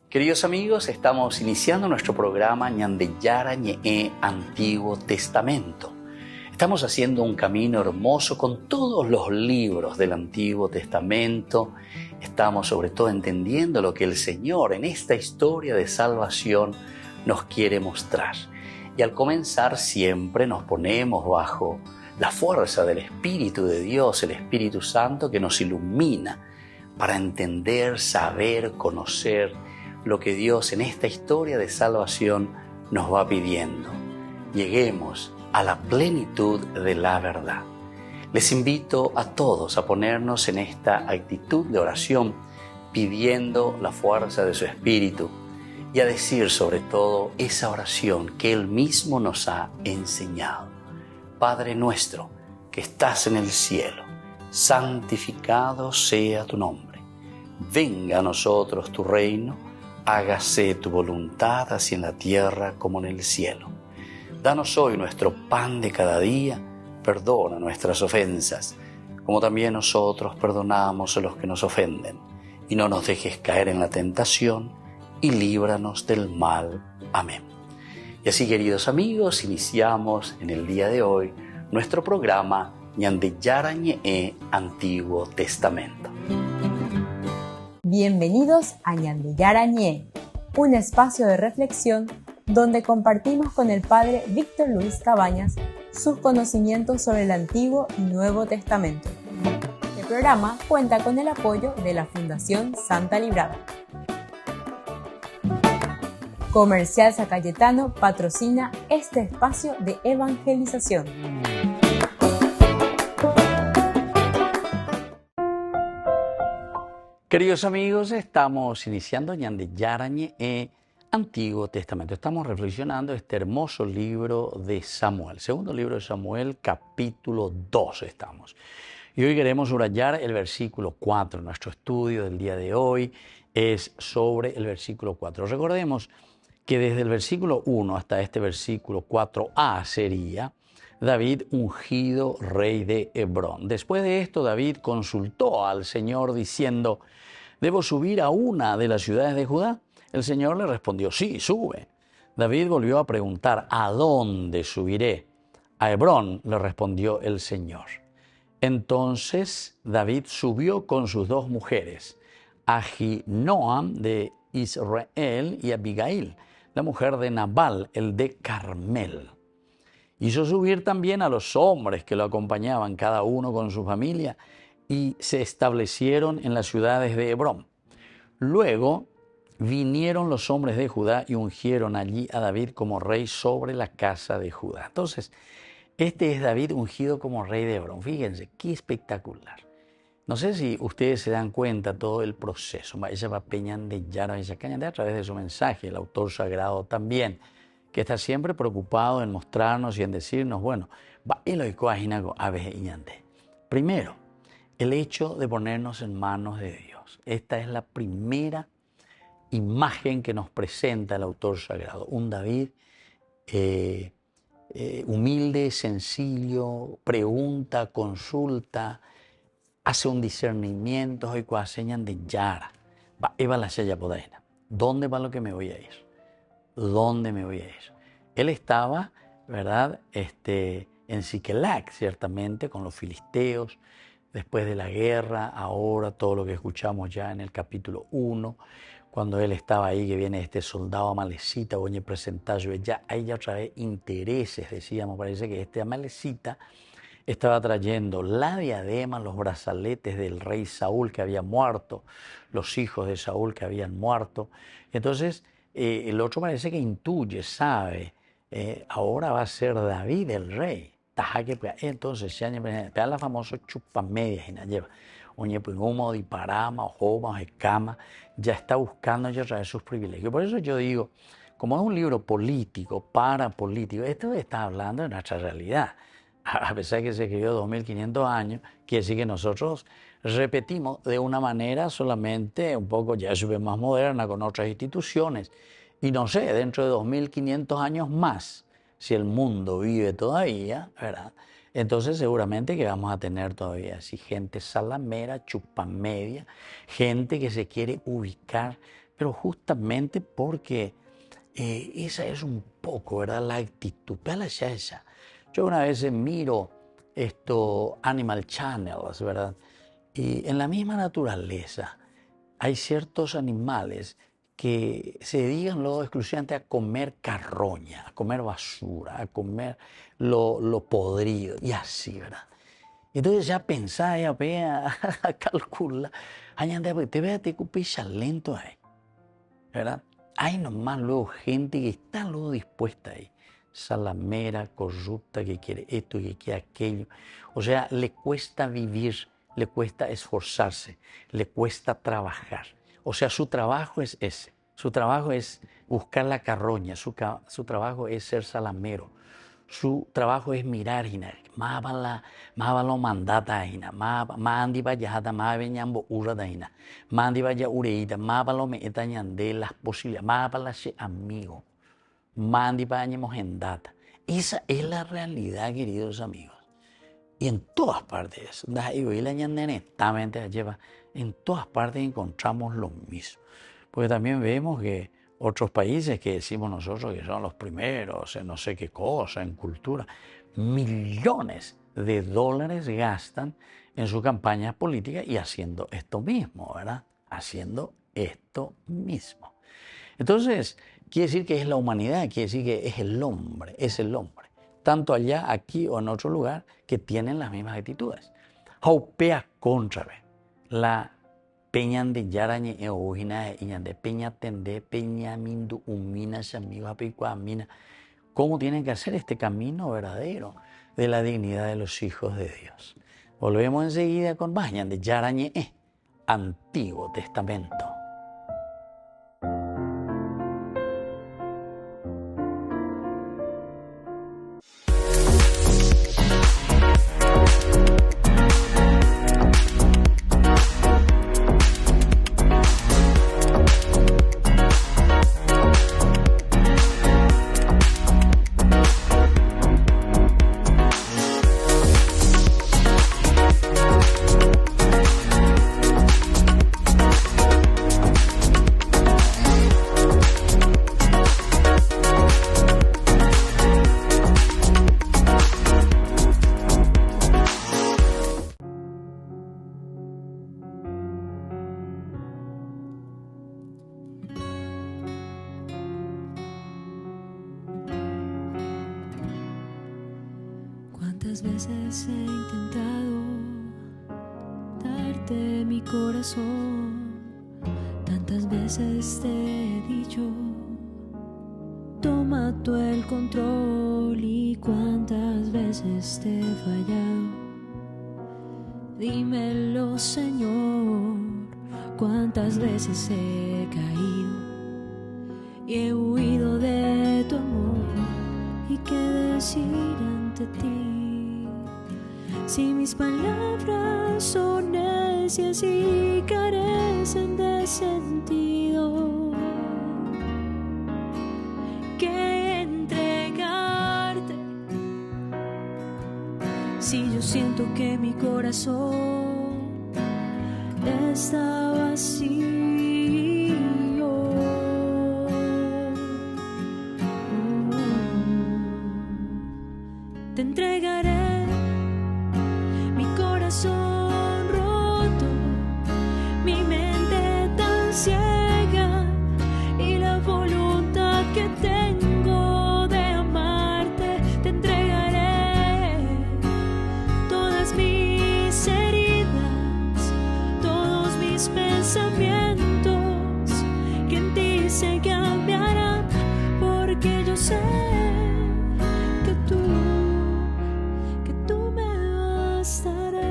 Queridos amigos, estamos iniciando nuestro programa Ñandeyara Ñe'e Antiguo Testamento. Estamos haciendo un camino hermoso con todos los libros del Antiguo Testamento. Estamos sobre todo entendiendo lo que el Señor en esta historia de salvación nos quiere mostrar. Y al comenzar siempre nos ponemos bajo la fuerza del Espíritu de Dios, el Espíritu Santo que nos ilumina para entender, saber, conocer lo que Dios en esta historia de salvación nos va pidiendo. Lleguemos a la plenitud de la verdad. Les invito a todos a ponernos en esta actitud de oración, pidiendo la fuerza de su Espíritu y a decir sobre todo esa oración que Él mismo nos ha enseñado. Padre nuestro que estás en el cielo, santificado sea tu nombre. Venga a nosotros tu reino, hágase tu voluntad así en la tierra como en el cielo. Danos hoy nuestro pan de cada día, perdona nuestras ofensas, como también nosotros perdonamos a los que nos ofenden. Y no nos dejes caer en la tentación, y líbranos del mal. Amén. Y así, queridos amigos, iniciamos en el día de hoy nuestro programa Ñandeyara Ñe'e Antiguo Testamento. Bienvenidos a Ñandeyara Ñe'e, un espacio de reflexión donde compartimos con el Padre Víctor Luis Cabañas sus conocimientos sobre el Antiguo y Nuevo Testamento. Este programa cuenta con el apoyo de la Fundación Santa Librada. Comercial San Cayetano patrocina este espacio de evangelización. Queridos amigos, estamos iniciando Ñandeyara Ñe'e Antiguo Testamento. Estamos reflexionando este hermoso libro de Samuel, segundo libro de Samuel, capítulo 2 estamos. Y hoy queremos subrayar el versículo 4. Nuestro estudio del día de hoy es sobre el versículo 4. Recordemos que desde el versículo 1 hasta este versículo 4a sería David ungido rey de Hebrón. Después de esto, David consultó al Señor diciendo: ¿debo subir a una de las ciudades de Judá? El Señor le respondió: sí, sube. David volvió a preguntar: ¿a dónde subiré? A Hebrón, le respondió el Señor. Entonces David subió con sus dos mujeres, Ahinoam de Israel y Abigail, la mujer de Nabal, el de Carmel. Hizo subir también a los hombres que lo acompañaban, cada uno con su familia, y se establecieron en las ciudades de Hebrón. Luego vinieron los hombres de Judá y ungieron allí a David como rey sobre la casa de Judá. Entonces, este es David ungido como rey de Hebrón. Fíjense, qué espectacular. No sé si ustedes se dan cuenta todo el proceso. Ella va Ñandeyara a través de su mensaje, el autor sagrado también, que está siempre preocupado en mostrarnos y en decirnos, bueno, primero, el hecho de ponernos en manos de Dios. Esta es la primera imagen que nos presenta el autor sagrado. Un David humilde, sencillo, pregunta, consulta, hace un discernimiento. ¿Dónde va lo que me voy a ir? ¿Dónde me voy a ir? Él estaba, ¿verdad? En Siquelac, ciertamente, con los filisteos, después de la guerra, ahora todo lo que escuchamos ya en el capítulo 1, cuando él estaba ahí, que viene este soldado amalecita, oye, presentayo, ya hay ya otra vez intereses, decíamos, parece que este amalecita estaba trayendo la diadema, los brazaletes del rey Saúl que había muerto, los hijos de Saúl que habían muerto. Entonces, el otro parece que intuye, sabe, ahora va a ser David el rey. Entonces, ya la famosa chupamedias y la lleva. Oye, pues humo de parama, o escama, ya está buscando ya traer sus privilegios. Por eso yo digo, como es un libro político, parapolítico, esto está hablando de nuestra realidad. A pesar de que se escribió 2500 años, quiere decir que nosotros repetimos de una manera solamente un poco ya más moderna con otras instituciones. Y no sé, dentro de 2500 años más, si el mundo vive todavía, ¿verdad? Entonces seguramente que vamos a tener todavía así gente salamera, chupamedia, gente que se quiere ubicar pero justamente porque esa es un poco, ¿verdad?, la actitud. Yo una vez miro Animal Channels, ¿verdad? Y en la misma naturaleza hay ciertos animales que se dedican luego exclusivamente a comer carroña, a comer basura, a comer lo podrido y así, ¿verdad? Entonces ya pensá, ya vea, calcula, te vea, te cupicha lento ahí, ¿verdad? Hay nomás luego gente que está luego dispuesta ahí, salamera, corrupta, que quiere esto, que quiere aquello. O sea, le cuesta vivir, le cuesta esforzarse, le cuesta trabajar. O sea, su trabajo es ese. Su trabajo es buscar la carroña, su trabajo es ser salamero. Su trabajo es mirar, más lo mandata, más andi vaya, más veñambo ura, más andi vaya ureita, más lo me etañan de las posibilidades, más para las amigo, más andi vayamos en data. Esa es la realidad, queridos amigos. Y en todas partes, en todas partes encontramos lo mismo. Porque también vemos que otros países que decimos nosotros que son los primeros en no sé qué cosa, en cultura, millones de dólares gastan en sus campañas políticas y haciendo esto mismo, ¿verdad? Haciendo esto mismo. Entonces, quiere decir que es la humanidad, quiere decir que es el hombre, tanto allá, aquí o en otro lugar, que tienen las mismas actitudes. Haupea contra la peñan de yarañe e ojina e de peña tende peña mindu umina shamigo apicuamina. ¿Cómo tienen que hacer este camino verdadero de la dignidad de los hijos de Dios? Volvemos enseguida con Bañan de Yarañe, Antiguo Testamento. ¿Cuántas veces he intentado darte mi corazón? Tantas veces te he dicho, toma tú el control. Y cuántas veces te he fallado, dímelo, Señor. Cuántas veces he caído y he huido de tu amor. ¿Y qué decir ante ti? Si mis palabras son necias y carecen de sentido, ¿qué entregarte? Si yo siento que mi corazón está vacío, te entregaré mi corazón roto, mi mente tan ciega y la voluntad que tengo de amarte. Te entregaré todas mis heridas, todos mis pensamientos que en ti se cambiarán, porque yo sé que tú me bastarás.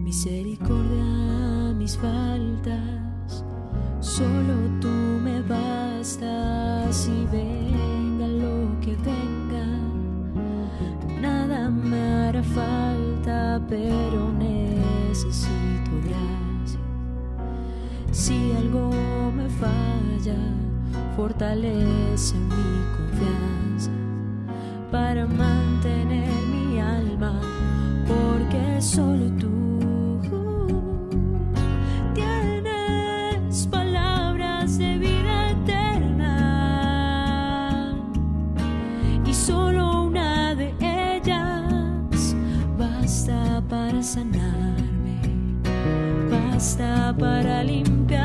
Misericordia, mis faltas, solo tú me bastas. Y venga lo que venga, nada para mantener mi alma, porque solo tú tienes palabras de vida eterna, y solo una de ellas basta para sanarme, basta para limpiarme.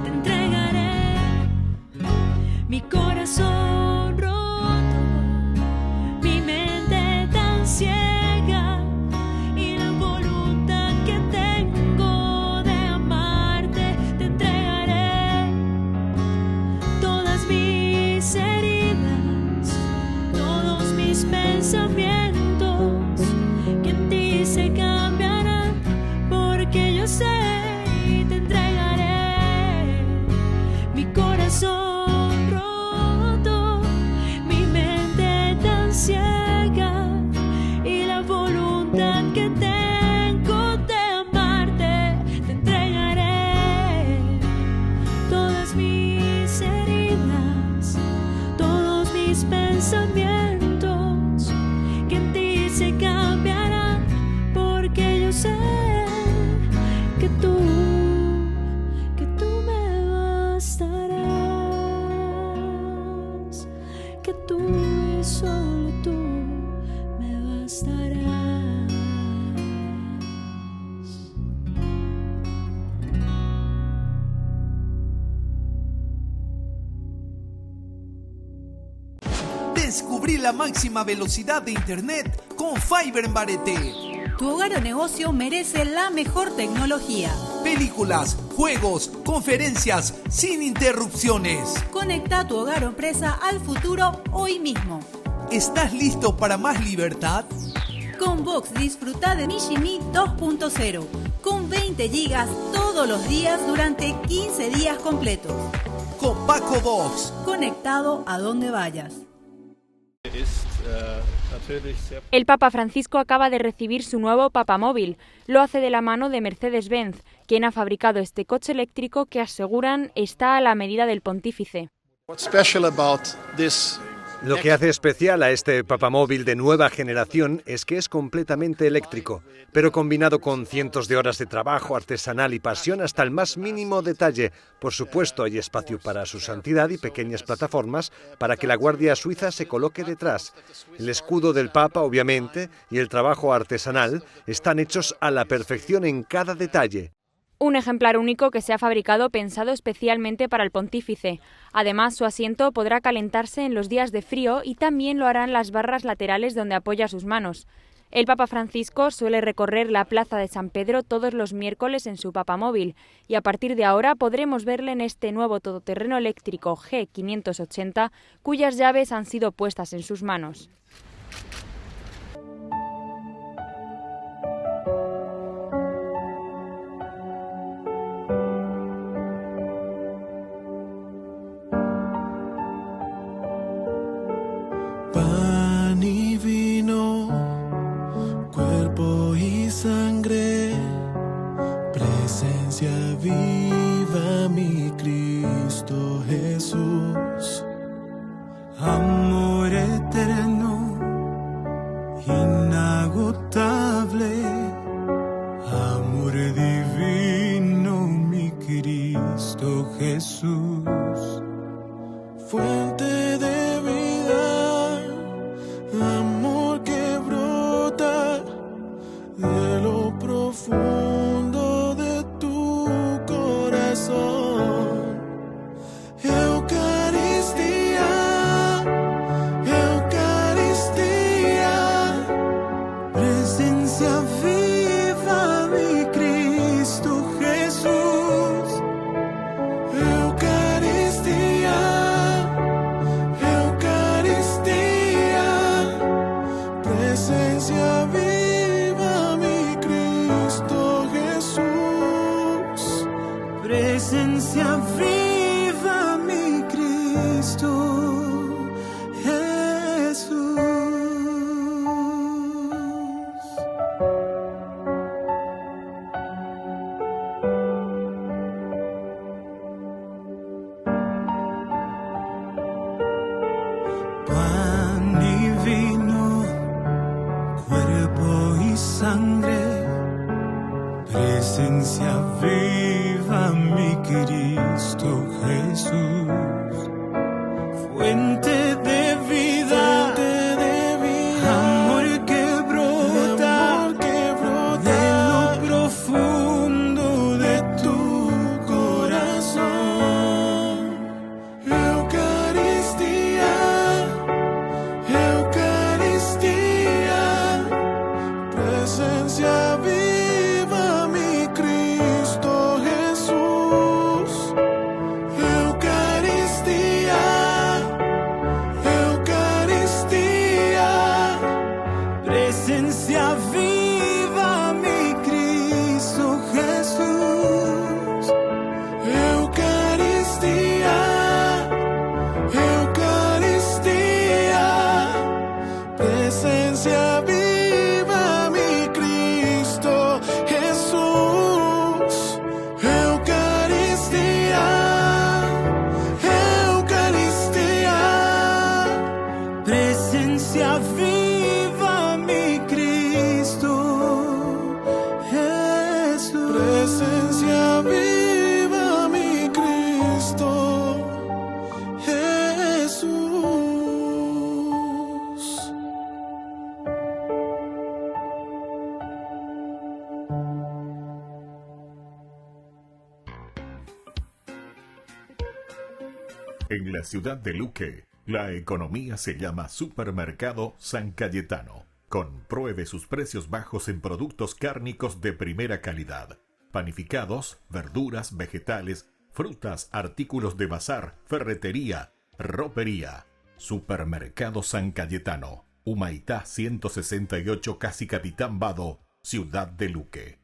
Te entregaré mi corazón roto, mi mente tan ciega y la voluntad que tengo de amarte. Te entregaré todas mis heridas, todos mis pensamientos, que en ti se cambiarán, porque yo sé. Y te entregaré mi corazón roto, mi mente tan ciega y la voluntad que tengo de amarte. Te entregaré todas mis heridas, todos mis pensamientos, que en ti se cambiarán, porque yo sé que tú me bastarás, que tú y solo tú me bastarás. Descubrí la máxima velocidad de Internet con Fiber en Barete. Tu hogar o negocio merece la mejor tecnología. Películas, juegos, conferencias, sin interrupciones. Conecta tu hogar o empresa al futuro hoy mismo. ¿Estás listo para más libertad? Con Vox disfruta de Mishimi 2.0 con 20 gigas todos los días durante 15 días completos. Con Paco Vox. Conectado a donde vayas. El Papa Francisco acaba de recibir su nuevo papamóvil. Lo hace de la mano de Mercedes-Benz, quien ha fabricado este coche eléctrico que aseguran está a la medida del pontífice. Lo que hace especial a este papamóvil de nueva generación es que es completamente eléctrico, pero combinado con cientos de horas de trabajo artesanal y pasión hasta el más mínimo detalle. Por supuesto, hay espacio para su santidad y pequeñas plataformas para que la Guardia Suiza se coloque detrás. El escudo del Papa, obviamente, y el trabajo artesanal están hechos a la perfección en cada detalle. Un ejemplar único que se ha fabricado pensado especialmente para el pontífice. Además, su asiento podrá calentarse en los días de frío y también lo harán las barras laterales donde apoya sus manos. El Papa Francisco suele recorrer la plaza de San Pedro todos los miércoles en su papamóvil y a partir de ahora podremos verle en este nuevo todoterreno eléctrico G580, cuyas llaves han sido puestas en sus manos. Pan y vino, cuerpo y sangre, presencia viva mi Cristo Jesús, amor eterno, inagotable, amor divino mi Cristo Jesús, fuente de vida, amor que brota de lo profundo de tu corazón. Eucaristía, Eucaristía, presencia viva mi Cristo Jesús. Eucaristía, Eucaristía, presencia viva mi Cristo Jesús. Presencia viva mi Cristo Jesús. Presencia viva, mi Cristo Jesús, fuente de vida, amor que brota de lo profundo de tu corazón. Eucaristía, Eucaristía, presencia viva, mi Cristo Jesús. Eucaristía, Eucaristía, presencia viva, mi Cristo Jesús. Eucaristía, Eucaristía, presencia viva, mi Cristo Jesús. Eucaristía, Eucaristía, presencia viva, mi Cristo Jesús. Presencia viva, mi Cristo Jesús. En la ciudad de Luque, la economía se llama Supermercado San Cayetano. Compruebe sus precios bajos en productos cárnicos de primera calidad. Panificados, verduras, vegetales, frutas, artículos de bazar, ferretería, ropería. Supermercado San Cayetano. Humaitá 168, Casi Capitán Vado, ciudad de Luque.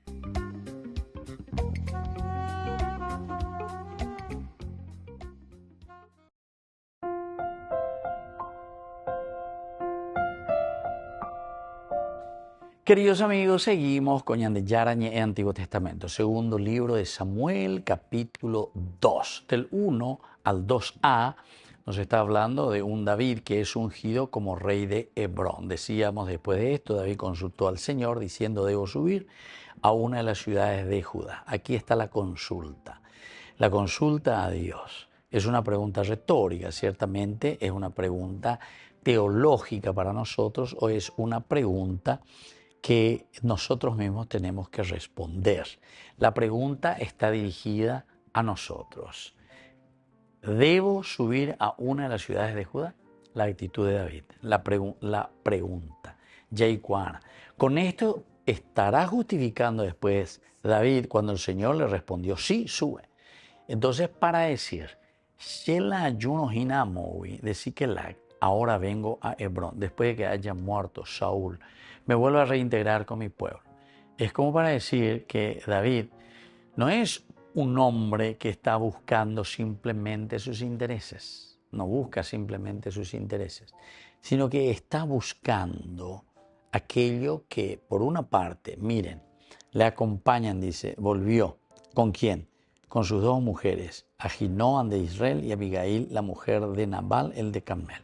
Queridos amigos, seguimos con Ñandeyarañe en Antiguo Testamento, segundo libro de Samuel, capítulo 2, del 1 al 2a. Nos está hablando de un David que es ungido como rey de Hebrón. Decíamos después de esto, David consultó al Señor diciendo: debo subir a una de las ciudades de Judá. Aquí está la consulta a Dios. Es una pregunta retórica, ciertamente es una pregunta teológica para nosotros, o es una pregunta que nosotros mismos tenemos que responder. La pregunta está dirigida a nosotros. ¿Debo subir a una de las ciudades de Judá? La actitud de David, la pregunta. Jayquan. Con esto estará justificando después David cuando el Señor le respondió: sí, sube. Entonces, para decir, Shela ayuno hinamowi de Siquelac, ahora vengo a Hebrón, después de que haya muerto Saúl, me vuelvo a reintegrar con mi pueblo. Es como para decir que David no es un hombre que está buscando simplemente sus intereses, no busca simplemente sus intereses, sino que está buscando aquello que, por una parte, miren, le acompañan, dice, volvió. ¿Con quién? Con sus dos mujeres, Ahinoam de Israel y Abigail, la mujer de Nabal, el de Carmel.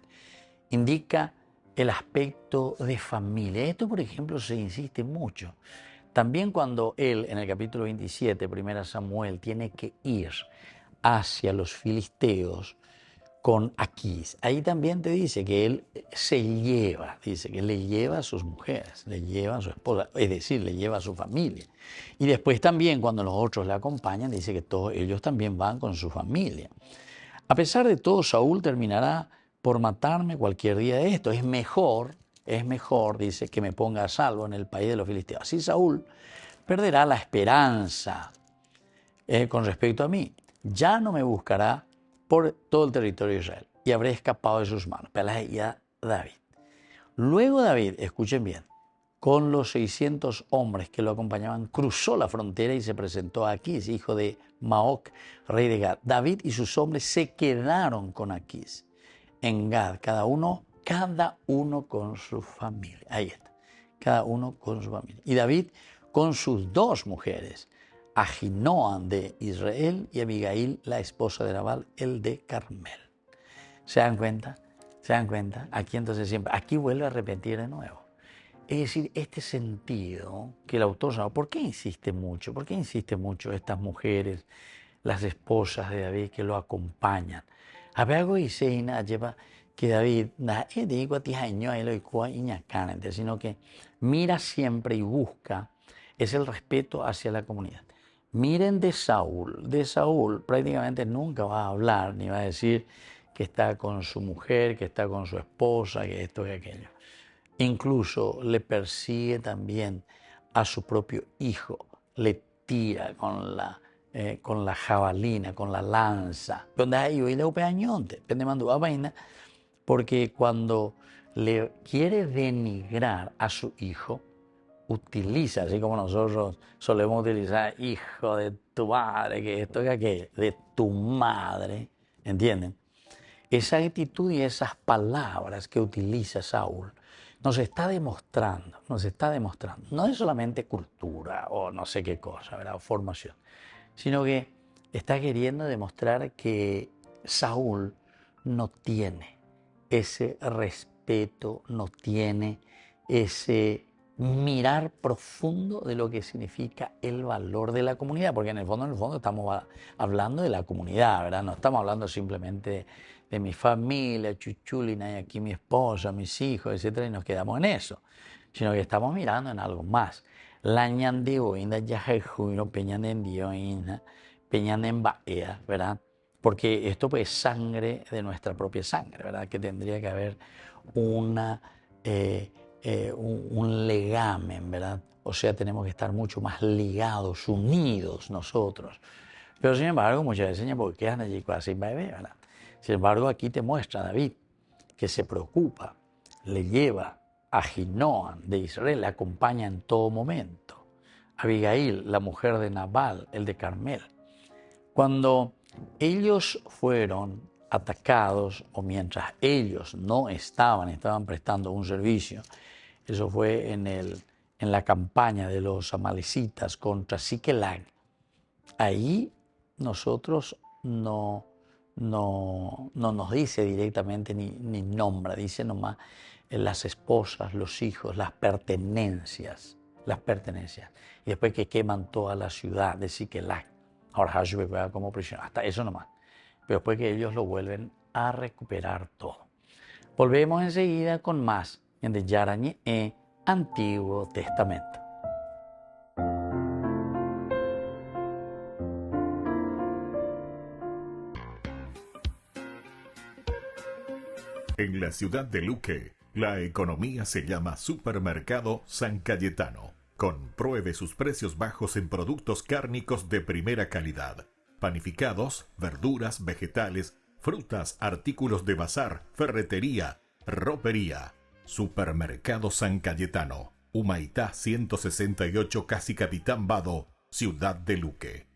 Indica el aspecto de familia. Esto, por ejemplo, se insiste mucho. También cuando él, en el capítulo 27, 1 Samuel, tiene que ir hacia los filisteos con Aquís, ahí también te dice que él se lleva, dice que le lleva a sus mujeres, le lleva a su esposa, es decir, le lleva a su familia. Y después también, cuando los otros le acompañan, dice que todos ellos también van con su familia. A pesar de todo, Saúl terminará por matarme cualquier día de esto. Es mejor, dice, que me ponga a salvo en el país de los filisteos. Así Saúl perderá la esperanza con respecto a mí. Ya no me buscará por todo el territorio de Israel y habré escapado de sus manos. Pelaía David. Luego David, escuchen bien, con los 600 hombres que lo acompañaban, cruzó la frontera y se presentó a Aquís, hijo de Maoc, rey de Gad. David y sus hombres se quedaron con Aquís en Gad, cada uno con su familia. Ahí está, cada uno con su familia. Y David con sus dos mujeres, Ahinoam de Israel y Abigail, la esposa de Nabal, el de Carmel. ¿Se dan cuenta? ¿Se dan cuenta? Aquí entonces siempre, aquí vuelve a repetir de nuevo. Es decir, este sentido que el autor llama, ¿por qué insiste mucho? ¿Por qué insiste mucho estas mujeres, las esposas de David que lo acompañan? Habego y Seina lleva que David, sino que mira siempre y busca, es el respeto hacia la comunidad. Miren de Saúl prácticamente nunca va a hablar, ni va a decir que está con su mujer, que está con su esposa, que esto y aquello. Incluso le persigue también a su propio hijo, le tira con la jabalina, con la lanza. Porque cuando le quiere denigrar a su hijo, utiliza, así como nosotros solemos utilizar, hijo de tu madre, que esto y aquello, de tu madre, ¿entienden? Esa actitud y esas palabras que utiliza Saúl nos está demostrando, no es solamente cultura o no sé qué cosa, ¿verdad? O formación, sino que está queriendo demostrar que Saúl no tiene ese respeto, no tiene ese mirar profundo de lo que significa el valor de la comunidad, porque en el fondo estamos hablando de la comunidad, ¿verdad? No estamos hablando simplemente de mi familia, Chuchulina, y aquí mi esposa, mis hijos, etcétera, y nos quedamos en eso, sino que estamos mirando en algo más. La ñandeo inda yajejuino peñanendio inda peñanembaea, ¿verdad? Porque esto pues es sangre de nuestra propia sangre, ¿verdad? Que tendría que haber un legamen, ¿verdad? O sea, tenemos que estar mucho más ligados, unidos nosotros. Pero sin embargo, muchas veces, ¿por qué andan allí casi bebé, verdad? Sin embargo, aquí te muestra David que se preocupa, le lleva a Ahinoam de Israel, le acompaña en todo momento. Abigail, la mujer de Nabal, el de Carmel. Cuando ellos fueron atacados, o mientras ellos no estaban prestando un servicio, eso fue en la campaña de los amalecitas contra Siquelag. Ahí nosotros no nos dice directamente ni nombra, dice nomás las esposas, los hijos, las pertenencias. Y después que queman toda la ciudad de Siquelag. Ahora Hashbe queda como prisionero, hasta eso nomás. Pero después que ellos lo vuelven a recuperar todo. Volvemos enseguida con más en el Yarañé Antiguo Testamento. En la ciudad de Luque, la economía se llama Supermercado San Cayetano. Compruebe sus precios bajos en productos cárnicos de primera calidad. Panificados, verduras, vegetales, frutas, artículos de bazar, ferretería, ropería. Supermercado San Cayetano, Humaitá 168, Casi Capitán Vado, ciudad de Luque.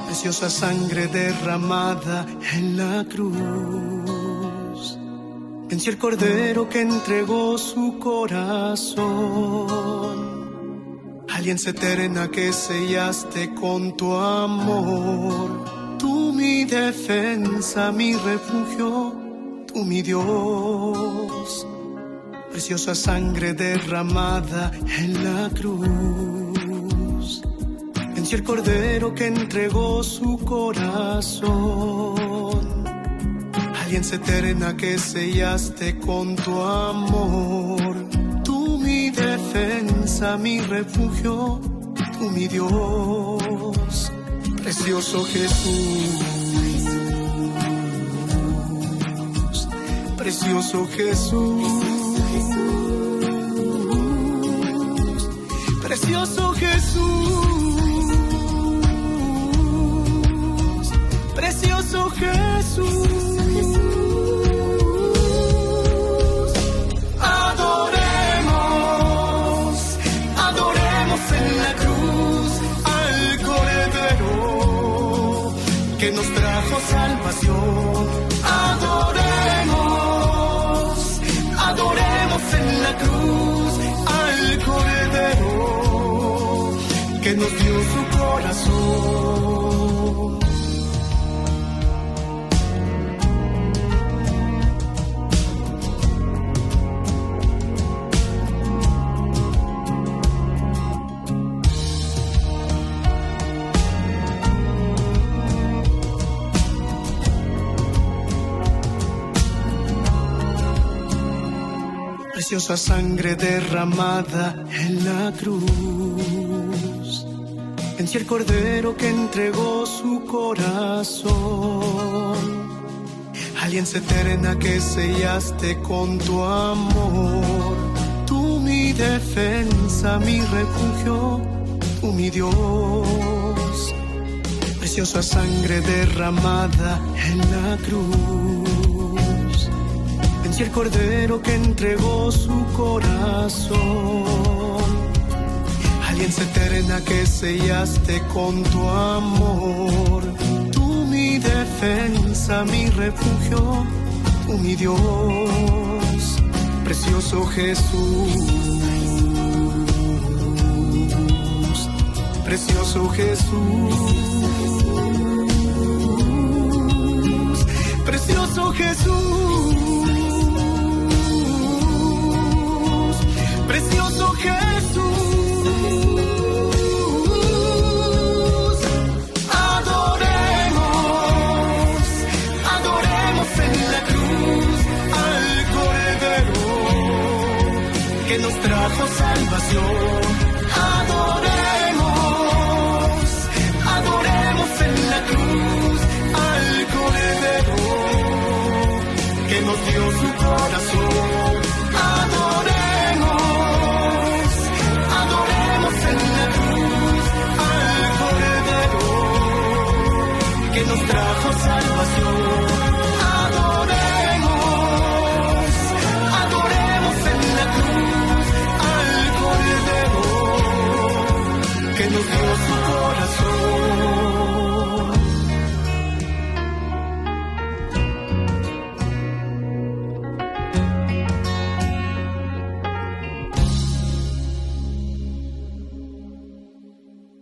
Preciosa sangre derramada en la cruz, venció el cordero que entregó su corazón. Alianza eterna que sellaste con tu amor, tú mi defensa, mi refugio, tú mi Dios. Preciosa sangre derramada en la cruz, venció el cordero que entregó su corazón. Alianza eterna que sellaste con tu amor, tú mi defensa, mi refugio, tú mi Dios. Precioso Jesús, precioso Jesús, precioso Jesús. Precioso Jesús, adoremos, adoremos. que nos trajo salvación. Adoremos, adoremos en la cruz al Cordero que nos dio su corazón. Preciosa sangre derramada en la cruz, venció el Cordero que entregó su corazón. Alianza eterna que sellaste con tu amor, tú mi defensa, mi refugio, tú mi Dios. Preciosa sangre derramada en la cruz, venció el Cordero que entregó su corazón. Alianza eterna que sellaste con tu amor, tú mi defensa, mi refugio, tú mi Dios. Precioso Jesús, precioso Jesús, precioso Jesús. Precioso Jesús, adoremos, adoremos en la cruz al Cordero que nos trajo salvación. Adoremos, adoremos en la cruz al Cordero que nos dio su corazón. Que nos trajo salvación. Adoremos, adoremos en la cruz al Cordero que nos dio su corazón.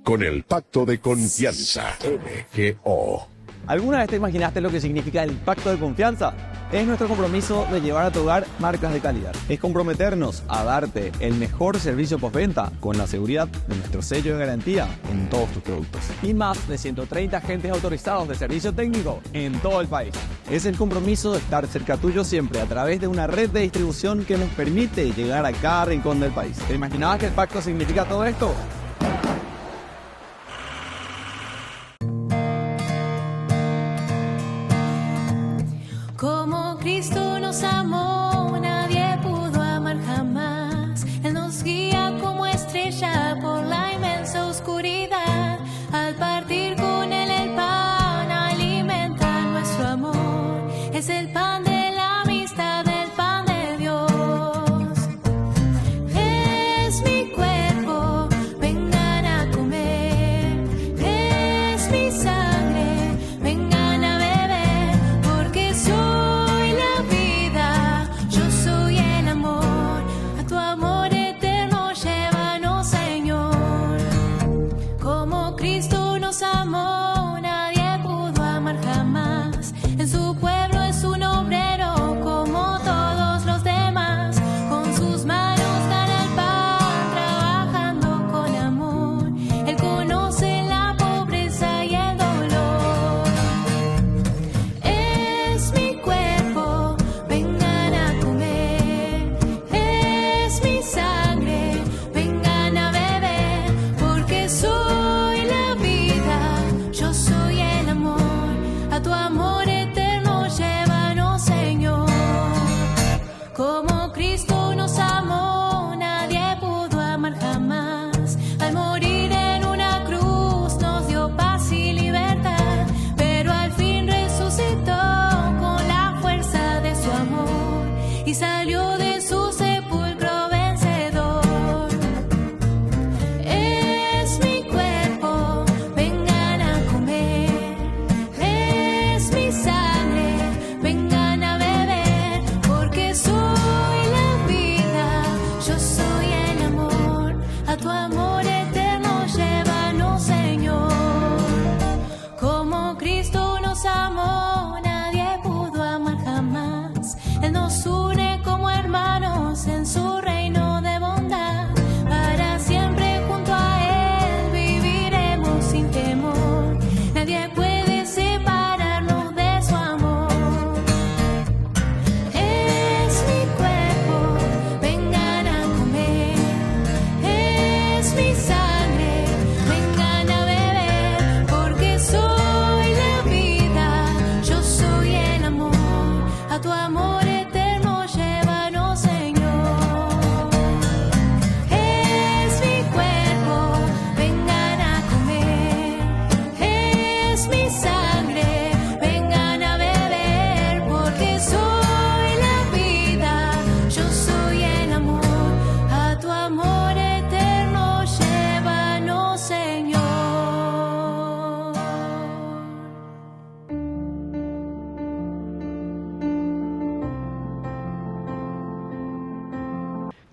Con el Pacto de Confianza, MGO. ¿Alguna vez te imaginaste lo que significa el Pacto de Confianza? Es nuestro compromiso de llevar a tu hogar marcas de calidad. Es comprometernos a darte el mejor servicio postventa con la seguridad de nuestro sello de garantía en todos tus productos. Y más de 130 agentes autorizados de servicio técnico en todo el país. Es el compromiso de estar cerca tuyo siempre a través de una red de distribución que nos permite llegar a cada rincón del país. ¿Te imaginabas que el pacto significa todo esto? Como Cristo nos amó, nadie pudo amar jamás. Él nos guía como estrella por la inmensa oscuridad. Al partir con Él el pan, alimenta nuestro amor. Es el pan de la amistad, el pan de Dios. Es mi cuerpo, vengan a comer. Es mi sangre, vengan a beber, porque soy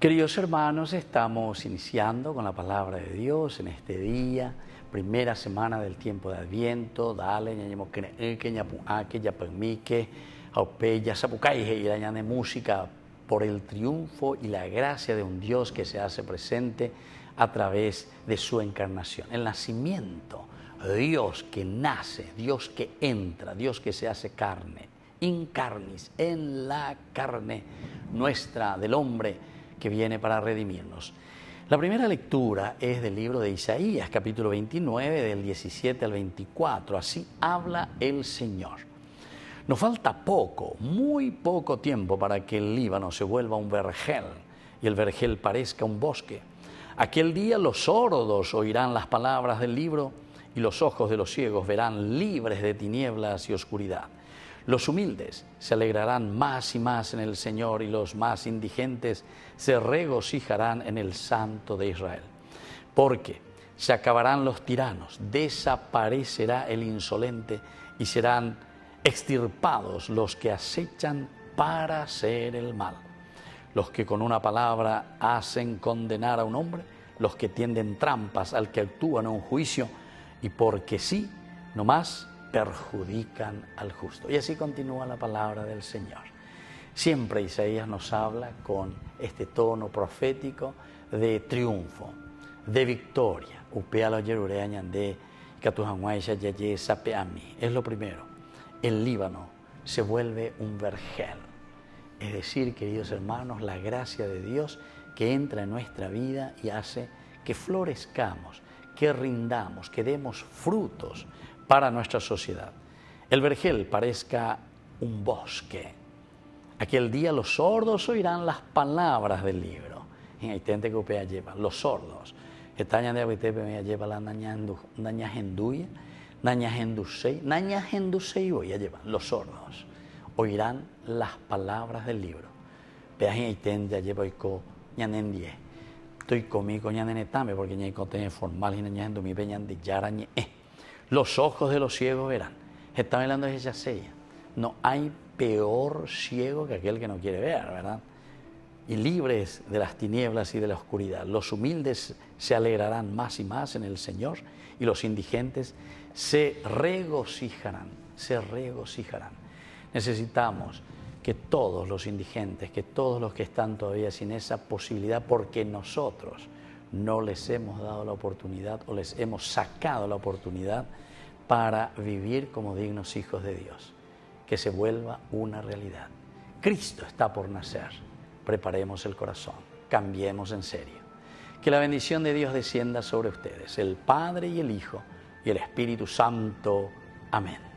Queridos hermanos, estamos iniciando con la palabra de Dios en este día, primera semana del tiempo de Adviento. Dale, ñañemo que ñapuake, yapagmique, aupeya, sapucaije y la de música por el triunfo y la gracia de un Dios que se hace presente a través de su encarnación. El nacimiento, Dios que nace, Dios que entra, Dios que se hace carne, in carnis, en la carne nuestra del hombre, que viene para redimirnos. La primera lectura es del libro de Isaías, capítulo 29, del 17 al 24. Así habla el Señor. Nos falta poco, muy poco tiempo para que el Líbano se vuelva un vergel y el vergel parezca un bosque. Aquel día los sordos oirán las palabras del libro y los ojos de los ciegos verán libres de tinieblas y oscuridad. Los humildes se alegrarán más y más en el Señor y los más indigentes se regocijarán en el Santo de Israel. Porque se acabarán los tiranos, desaparecerá el insolente y serán extirpados los que acechan para hacer el mal. Los que con una palabra hacen condenar a un hombre, los que tienden trampas al que actúan en un juicio y porque sí, no más, perjudican al justo. Y así continúa la palabra del Señor. Siempre Isaías nos habla con este tono profético de triunfo, de victoria. Es lo primero. El Líbano se vuelve un vergel. Es decir, queridos hermanos, la gracia de Dios que entra en nuestra vida y hace que florezcamos, que rindamos, que demos frutos para nuestra sociedad. El vergel parezca un bosque. Aquel día los sordos oirán las palabras del libro. Los sordos. Los sordos oirán las palabras del libro. Estoy conmigo porque los ojos de los ciegos verán. Está hablando de Yaseya. No hay peor ciego que aquel que no quiere ver, ¿verdad? Y libres de las tinieblas y de la oscuridad. Los humildes se alegrarán más y más en el Señor y los indigentes se regocijarán, Necesitamos que todos los indigentes, que todos los que están todavía sin esa posibilidad, porque nosotros no les hemos dado la oportunidad o les hemos sacado la oportunidad para vivir como dignos hijos de Dios, que se vuelva una realidad. Cristo está por nacer. Preparemos el corazón, cambiemos en serio. Que la bendición de Dios descienda sobre ustedes, el Padre y el Hijo y el Espíritu Santo. Amén.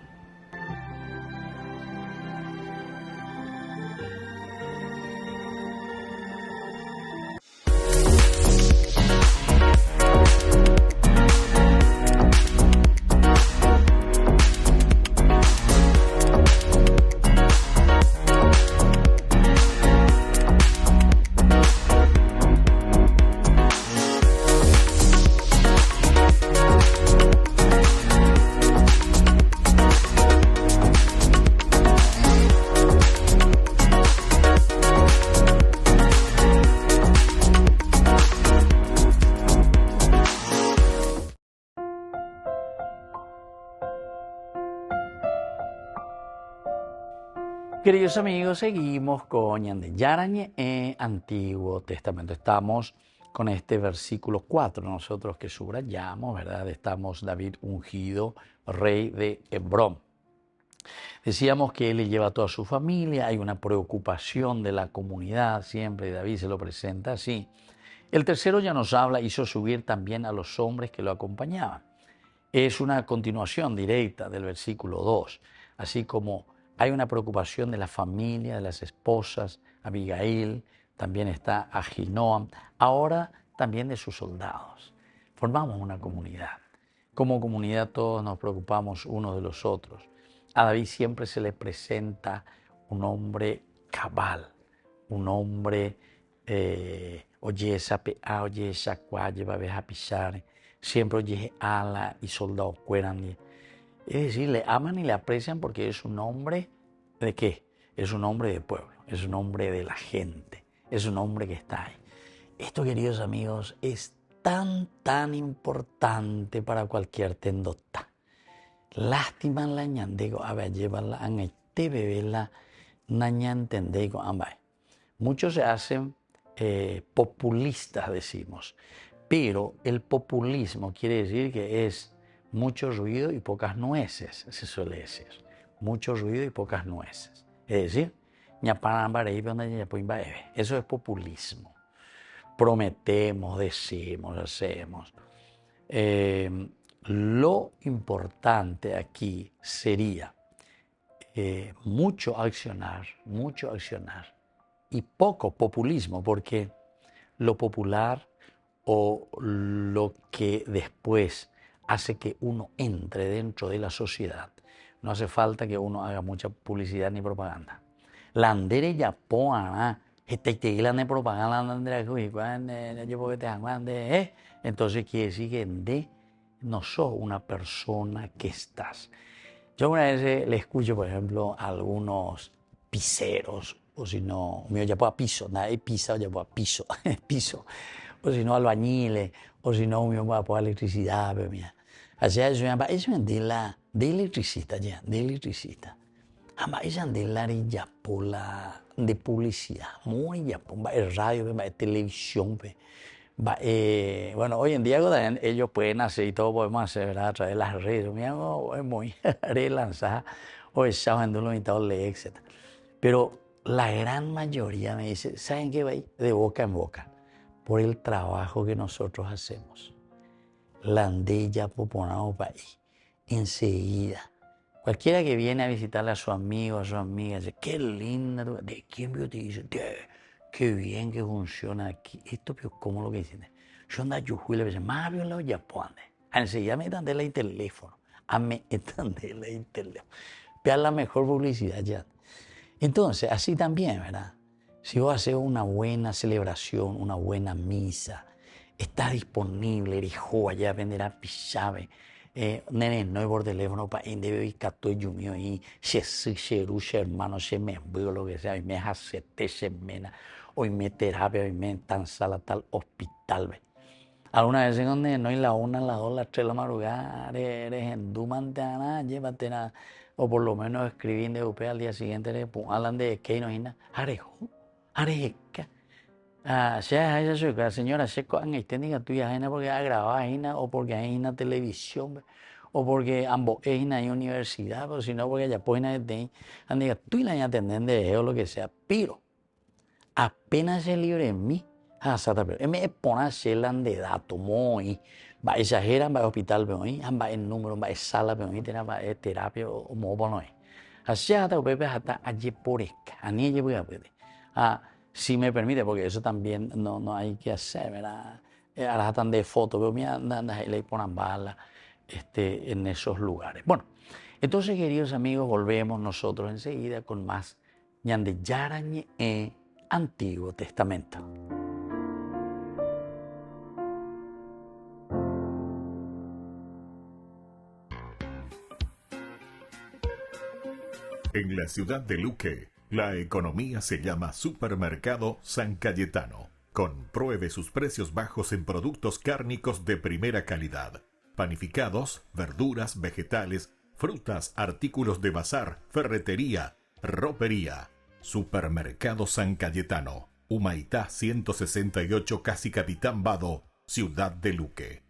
Queridos amigos, seguimos con Ñande Yarañe Antiguo Testamento. Estamos con este versículo 4, nosotros que subrayamos, ¿verdad? Estamos David ungido, rey de Hebrón. Decíamos que él le lleva a toda su familia, hay una preocupación de la comunidad, siempre David se lo presenta así. El tercero ya nos habla, hizo subir también a los hombres que lo acompañaban. Es una continuación directa del versículo 2, así como hay una preocupación de la familia, de las esposas, Abigail, también está Ahinoam, ahora también de sus soldados. Formamos una comunidad. Como comunidad todos nos preocupamos unos de los otros. A David siempre se le presenta un hombre cabal, un hombre oye esa pea, oye esa cualle, va a pisar, siempre oye ala y soldados cueran. Es decir, le aman y le aprecian porque es un hombre ¿de qué? Es un hombre de pueblo, es un hombre de la gente, es un hombre que está ahí. Esto, queridos amigos, es tan importante para cualquier tendota. Lástima la ñandego, a ver, llevarla a este bebé la ñantendego, ambay. Muchos se hacen populistas, decimos, pero el populismo quiere decir que es mucho ruido y pocas nueces, se suele decir. Mucho ruido y pocas nueces. Es decir, eso es populismo. Prometemos, decimos, hacemos. Lo importante aquí sería mucho accionar y poco populismo, porque lo popular o lo que después hace que uno entre dentro de la sociedad, no hace falta que uno haga mucha publicidad ni propaganda. La andere ya poa, la propaganda, entonces quiere decir que no sos una persona que estás. Yo una vez le escucho, por ejemplo, a algunos piseros, o si no, mío ya puedo piso, nada de pisa, ya puedo piso, piso, o si no albañiles, o si no, mío puedo electricidad, pero mira. Así eso es de electricista ya, de electricista. Además, es de la de publicidad, muy ya, el radio, de televisión, bueno, hoy en día también ellos pueden hacer y todo podemos hacer, ¿verdad? A través de las redes, es muy relanzada, o esa etc. Pero la gran mayoría me dice, ¿saben qué va ahí? De boca en boca, por el trabajo que nosotros hacemos. La andella poponamos para ahí, enseguida. Cualquiera que viene a visitarle a su amigo, a su amiga, dice, qué linda, ¿de quién vio? Te dice, qué bien que funciona aquí. Esto, ¿cómo lo que dicen? Yo ando a Yujuy, le dice, más bien lo ya pone. Enseguida me dan de la teléfono. A me están de la teléfono. Vean la mejor publicidad ya. Entonces, así también, ¿verdad? Si vos haces una buena celebración, una buena misa, está disponible, eres allá venderá pichave. Nene, no por teléfono para debe ir cato yumio y se hermano se me veo lo que sea y me hace se mena hoy me terapia hoy me tan sala tal hospital ve. Alguna vez en donde no hay la 1, la 2, la 3 de la madrugada eres en Dumantana, llévate nada o por lo menos escribí de UP al día siguiente hablan de que no hay nada arejo areca. Señora, se cojan técnica tuya ajena porque ha grabado ajena o porque hay una televisión o porque ambos es una universidad, pero si no porque ya pueden de diga tú y la ya atenden de o lo que sea, pero apenas se libre en mí, me pone a hacer de datos muy va a exagerar va a hospital hoy va en número va a sala hoy va a terapia o modo no es así hasta pepe hasta allí por esca a ni voy a pedir si me permite, porque eso también no hay que hacer, ¿verdad? Ahora están de fotos, pero mira, le ponen balas en esos lugares. Bueno, entonces, queridos amigos, volvemos nosotros enseguida con más ñande yarañe Antiguo Testamento. En la ciudad de Luque, la economía se llama Supermercado San Cayetano. Compruebe sus precios bajos en productos cárnicos de primera calidad. Panificados, verduras, vegetales, frutas, artículos de bazar, ferretería, ropería. Supermercado San Cayetano. Humaitá 168, Casi Capitán Vado, Ciudad de Luque.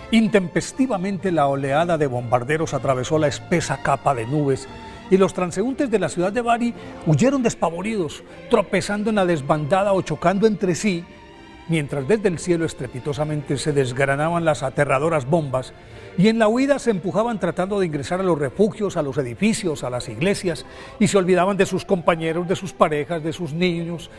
Intempestivamente la oleada de bombarderos atravesó la espesa capa de nubes y los transeúntes de la ciudad de Bari huyeron despavoridos, tropezando en la desbandada o chocando entre sí, mientras desde el cielo estrepitosamente se desgranaban las aterradoras bombas y en la huida se empujaban tratando de ingresar a los refugios, a los edificios, a las iglesias y se olvidaban de sus compañeros, de sus parejas, de sus niños.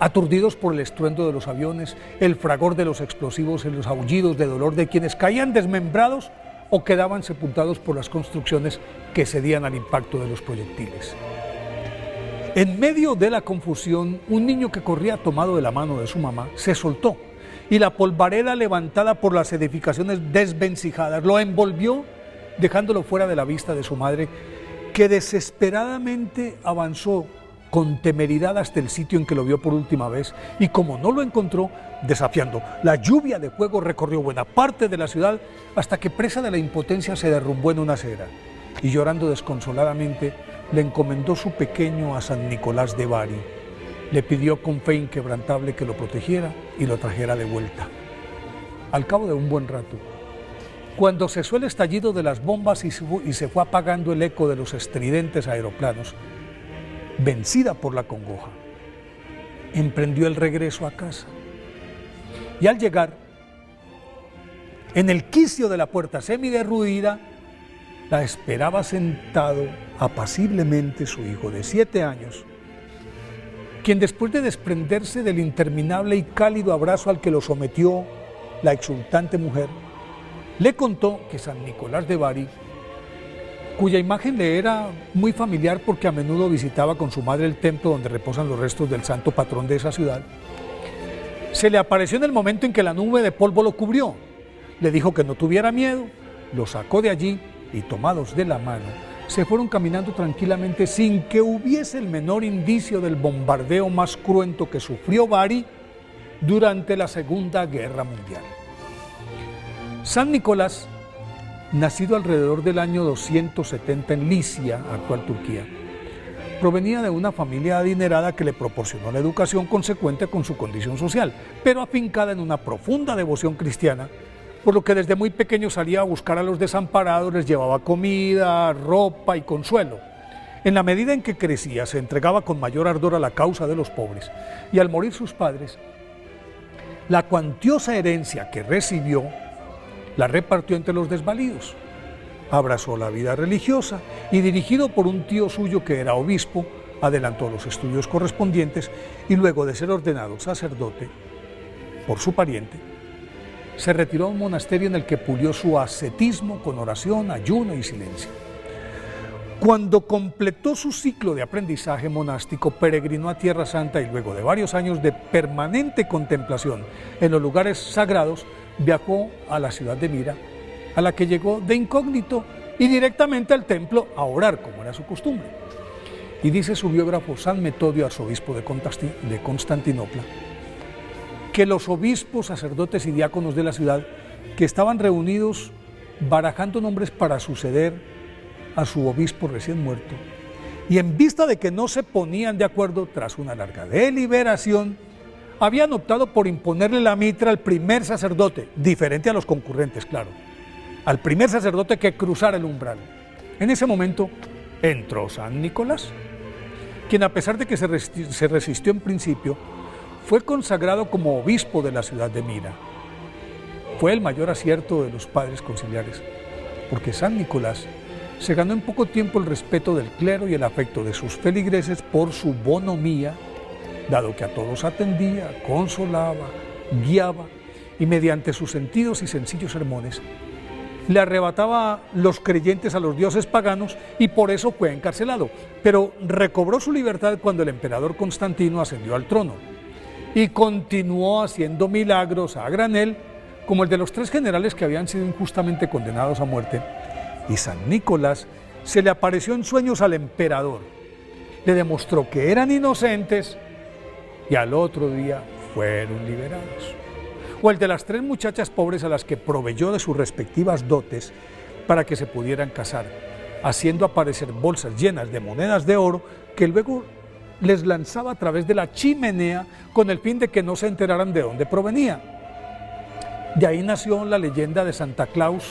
Aturdidos por el estruendo de los aviones, el fragor de los explosivos y los aullidos de dolor de quienes caían desmembrados o quedaban sepultados por las construcciones que cedían al impacto de los proyectiles. En medio de la confusión, un niño que corría tomado de la mano de su mamá se soltó y la polvareda levantada por las edificaciones desvencijadas lo envolvió, dejándolo fuera de la vista de su madre, que desesperadamente avanzó con temeridad hasta el sitio en que lo vio por última vez, y como no lo encontró, desafiando la lluvia de fuego, recorrió buena parte de la ciudad hasta que, presa de la impotencia, se derrumbó en una acera y, llorando desconsoladamente, le encomendó su pequeño a San Nicolás de Bari. Le pidió con fe inquebrantable que lo protegiera y lo trajera de vuelta. Al cabo de un buen rato, cuando cesó el estallido de las bombas y se fue apagando el eco de los estridentes aeroplanos, vencida por la congoja, emprendió el regreso a casa. Y al llegar, en el quicio de la puerta semiderruida, la esperaba sentado apaciblemente su hijo de 7 años, quien, después de desprenderse del interminable y cálido abrazo al que lo sometió la exultante mujer, le contó que San Nicolás de Bari, cuya imagen le era muy familiar porque a menudo visitaba con su madre el templo donde reposan los restos del santo patrón de esa ciudad, se le apareció en el momento en que la nube de polvo lo cubrió. Le dijo que no tuviera miedo, lo sacó de allí y, tomados de la mano, se fueron caminando tranquilamente sin que hubiese el menor indicio del bombardeo más cruento que sufrió Bari durante la Segunda Guerra Mundial. San Nicolás, nacido alrededor del año 270 en Licia, actual Turquía, provenía de una familia adinerada que le proporcionó la educación consecuente con su condición social, pero afincada en una profunda devoción cristiana, por lo que desde muy pequeño salía a buscar a los desamparados, les llevaba comida, ropa y consuelo. En la medida en que crecía, se entregaba con mayor ardor a la causa de los pobres, y al morir sus padres, la cuantiosa herencia que recibió la repartió entre los desvalidos. Abrazó la vida religiosa y, dirigido por un tío suyo que era obispo, adelantó los estudios correspondientes y, luego de ser ordenado sacerdote por su pariente, se retiró a un monasterio en el que pulió su ascetismo con oración, ayuno y silencio. Cuando completó su ciclo de aprendizaje monástico, peregrinó a Tierra Santa y, luego de varios años de permanente contemplación en los lugares sagrados, viajó a la ciudad de Mira, a la que llegó de incógnito y directamente al templo a orar, como era su costumbre. Y dice su biógrafo San Metodio, arzobispo de Constantinopla, que los obispos, sacerdotes y diáconos de la ciudad, que estaban reunidos barajando nombres para suceder a su obispo recién muerto, y en vista de que no se ponían de acuerdo tras una larga deliberación, habían optado por imponerle la mitra al primer sacerdote, diferente a los concurrentes, claro, al primer sacerdote que cruzara el umbral. En ese momento entró San Nicolás, quien, a pesar de que se resistió en principio, fue consagrado como obispo de la ciudad de Mira. Fue el mayor acierto de los padres conciliares, porque San Nicolás se ganó en poco tiempo el respeto del clero y el afecto de sus feligreses por su bonomía, dado que a todos atendía, consolaba, guiaba y, mediante sus sentidos y sencillos sermones, le arrebataba los creyentes a los dioses paganos, y por eso fue encarcelado. Pero recobró su libertad cuando el emperador Constantino ascendió al trono y continuó haciendo milagros a granel, como el de los 3 generales que habían sido injustamente condenados a muerte. Y San Nicolás se le apareció en sueños al emperador, le demostró que eran inocentes y al otro día fueron liberados. O el de las 3 muchachas pobres a las que proveyó de sus respectivas dotes para que se pudieran casar, haciendo aparecer bolsas llenas de monedas de oro que luego les lanzaba a través de la chimenea con el fin de que no se enteraran de dónde provenía. De ahí nació la leyenda de Santa Claus,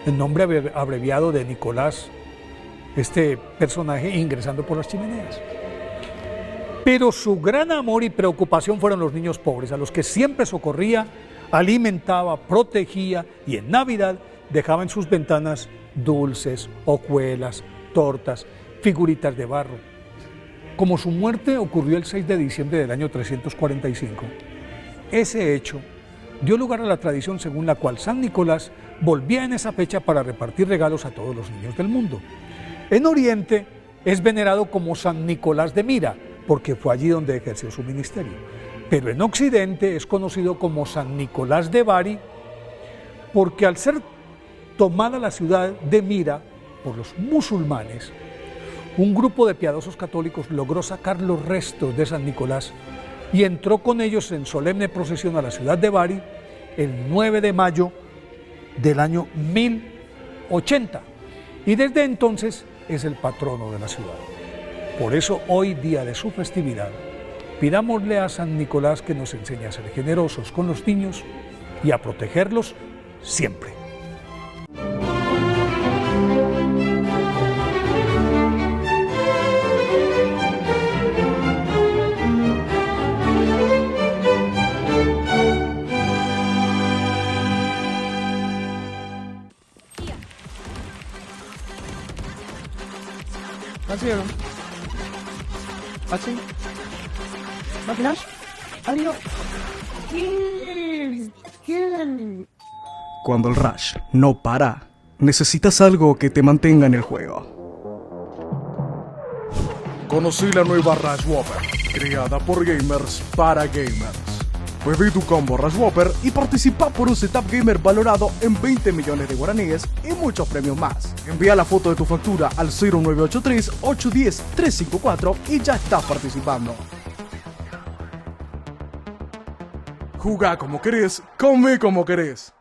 el nombre abreviado de Nicolás, este personaje ingresando por las chimeneas. Pero su gran amor y preocupación fueron los niños pobres, a los que siempre socorría, alimentaba, protegía, y en Navidad dejaba en sus ventanas dulces, hojuelas, tortas, figuritas de barro. Como su muerte ocurrió el 6 de diciembre del año 345, ese hecho dio lugar a la tradición según la cual San Nicolás volvía en esa fecha para repartir regalos a todos los niños del mundo. En Oriente es venerado como San Nicolás de Mira, porque fue allí donde ejerció su ministerio. Pero en Occidente es conocido como San Nicolás de Bari, porque al ser tomada la ciudad de Mira por los musulmanes, un grupo de piadosos católicos logró sacar los restos de San Nicolás y entró con ellos en solemne procesión a la ciudad de Bari el 9 de mayo del año 1080, y desde entonces es el patrono de la ciudad. Por eso hoy, día de su festividad, pidámosle a San Nicolás que nos enseñe a ser generosos con los niños y a protegerlos siempre. Cuando el rush no para, necesitas algo que te mantenga en el juego. Conocí la nueva Rush Whopper, creada por gamers para gamers. Pedí tu combo Rush Whopper y participa por un setup gamer valorado en 20 millones de guaraníes y muchos premios más. Envía la foto de tu factura al 0983-810-354 y ya estás participando. Jugá como querés, come como querés.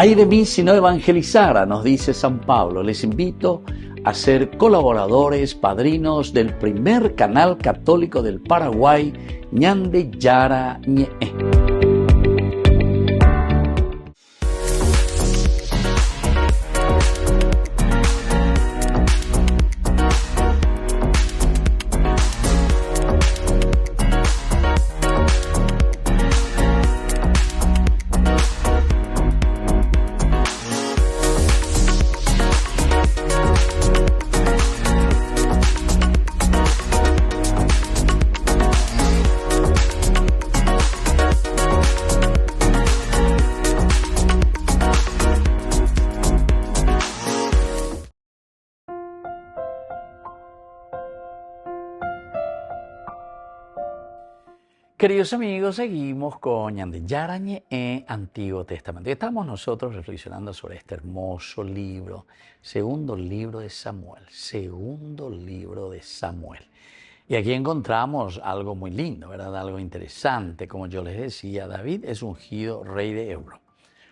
Ay de mí si no evangelizara, nos dice San Pablo. Les invito a ser colaboradores, padrinos del primer canal católico del Paraguay, Ñande Yara Ñe'e. Queridos amigos, seguimos con Ñande Yara Ñe'e, Antiguo Testamento. Estamos nosotros reflexionando sobre este hermoso libro, segundo libro de Samuel, Y aquí encontramos algo muy lindo, ¿verdad? Algo interesante. Como yo les decía, David es ungido rey de Hebrón.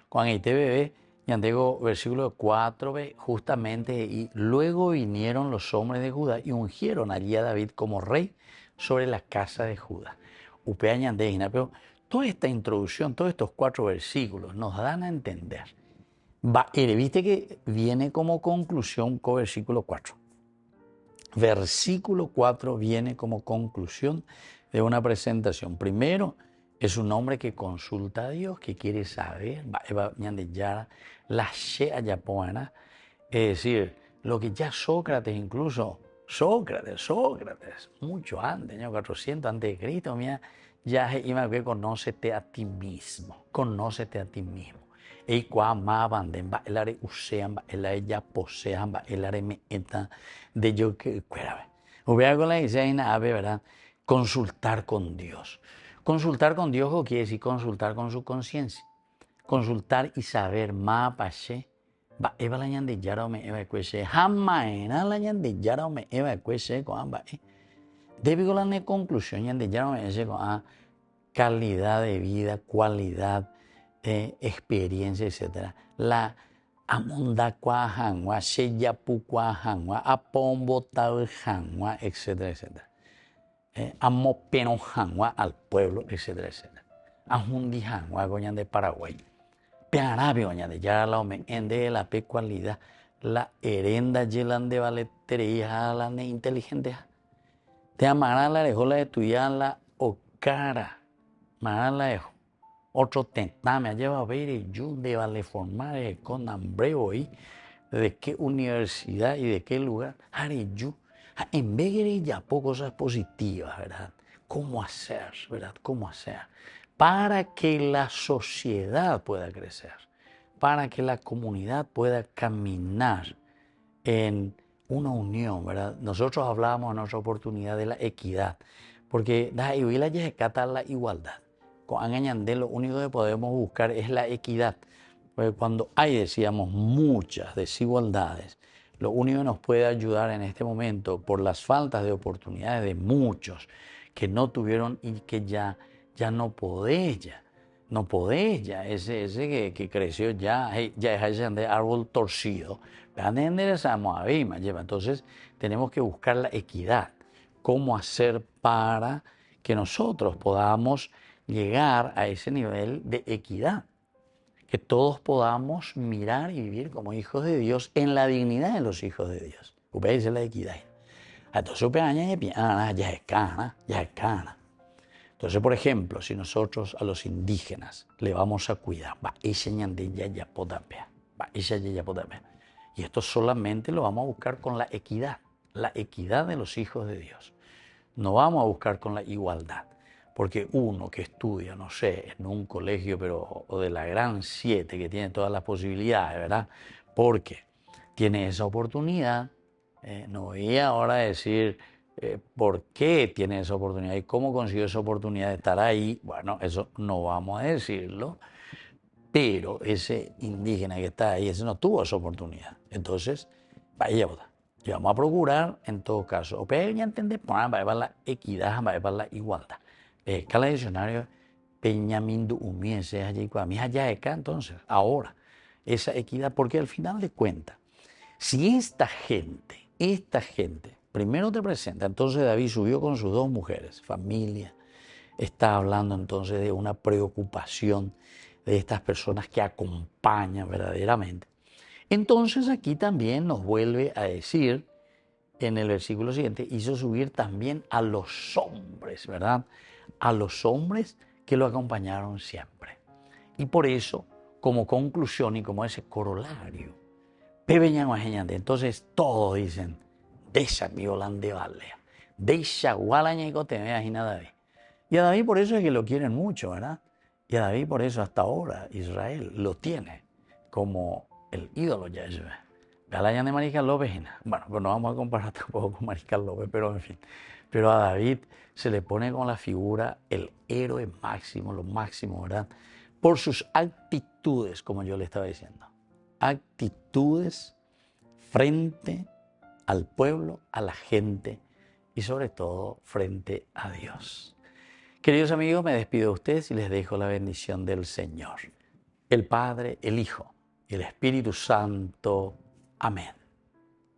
Cuando ITBB, Ñandego, versículo 4, justamente, y luego vinieron los hombres de Judá y ungieron allí a David como rey sobre la casa de Judá. Pero toda esta introducción, todos estos 4 versículos nos dan a entender. Viste que viene como conclusión con versículo 4. Versículo 4 viene como conclusión de una presentación. Primero, es un hombre que consulta a Dios, que quiere saber, es decir, lo que ya Sócrates incluso... Sócrates, mucho antes, año 400 antes de Cristo, ya iba que conócete a ti mismo. Y cuamaban el are usean, el are ya posean, el are me eta de yo que cuera. Hubiera con la idea, ¿verdad? Consultar con Dios. Consultar con Dios quiere decir consultar con su conciencia. Consultar y saber más pasé. Eva la Ñande Yara me eva cuese jamaena la Ñande Yara me eva cuese con amba debido a la conclusión Ñande Yara me ese con calidad de vida, cualidad, experiencia, etcétera. La amonda cuajangua, sheyapu cuajangua, apombo tal jangua, etcétera, etcétera. Amopeno jangua al pueblo, etcétera, etcétera. Ajundi jangua goñan de Paraguay. Pearabio de ya la ende la pecualidad la herenda yelan de valetería la ne inteligente te amará la dejó la estudiar la ocara mará la dejó otro tentame lleva a ver y yo de vale formar con hambre hoy de qué universidad y de qué lugar haré yo en vez de ya cosas positivas, ¿verdad? ¿Cómo hacer, verdad? ¿Cómo hacer? Para que la sociedad pueda crecer, para que la comunidad pueda caminar en una unión, ¿verdad? Nosotros hablábamos en otra oportunidad de la equidad, porque la igualdad. Con Añandé lo único que podemos buscar es la equidad, porque cuando hay, decíamos, muchas desigualdades, lo único que nos puede ayudar en este momento, por las faltas de oportunidades de muchos que no tuvieron y que ya no podés ya, ese que creció ya es ese árbol torcido, entonces tenemos que buscar la equidad, cómo hacer para que nosotros podamos llegar a ese nivel de equidad, que todos podamos mirar y vivir como hijos de Dios en la dignidad de los hijos de Dios, esa es la equidad. Entonces ya es cana. Entonces, por ejemplo, si nosotros a los indígenas le vamos a cuidar, y esto solamente lo vamos a buscar con la equidad de los hijos de Dios. No vamos a buscar con la igualdad, porque uno que estudia, no sé, en un colegio, o de la Gran 7, que tiene todas las posibilidades, ¿verdad? Porque tiene esa oportunidad, no voy ahora a decir... ¿por qué tiene esa oportunidad y cómo consiguió esa oportunidad de estar ahí? Bueno, eso no vamos a decirlo, pero ese indígena que está ahí, ese no tuvo esa oportunidad. Entonces, vaya, y vamos a procurar, en todo caso, pero ya entendemos, va para la equidad, va para la igualdad. Cada diccionario, Peñamindu humiese allí, a mí allá acá, entonces, ahora, esa equidad, porque al final de cuentas, si esta gente, primero te presenta, entonces David subió con sus 2 mujeres, familia, está hablando entonces de una preocupación de estas personas que acompañan verdaderamente. Entonces aquí también nos vuelve a decir, en el versículo siguiente, hizo subir también a los hombres, ¿verdad? A los hombres que lo acompañaron siempre. Y por eso, como conclusión y como ese corolario, entonces todos dicen, Desha violante vale, Desha gualañeco te veas y nada de. Y a David por eso es que lo quieren mucho, ¿verdad? Y a David por eso hasta ahora Israel lo tiene como el ídolo Yahshua. Galayan de Mariscal López, bueno, pues no vamos a comparar tampoco con Mariscal López, pero en fin. Pero a David se le pone con la figura el héroe máximo, lo máximo, ¿verdad? Por sus actitudes, como yo le estaba diciendo. Actitudes frente al pueblo, a la gente y sobre todo frente a Dios. Queridos amigos, me despido de ustedes y les dejo la bendición del Señor. El Padre, el Hijo y el Espíritu Santo. Amén.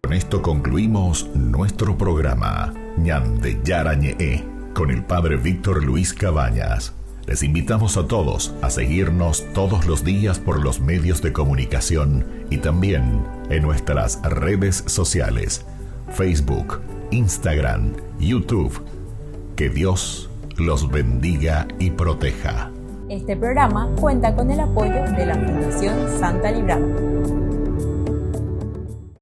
Con esto concluimos nuestro programa Ñande Yarañe con el Padre Víctor Luis Cabañas. Les invitamos a todos a seguirnos todos los días por los medios de comunicación y también en nuestras redes sociales, Facebook, Instagram, YouTube. Que Dios los bendiga y proteja. Este programa cuenta con el apoyo de la Fundación Santa Librada.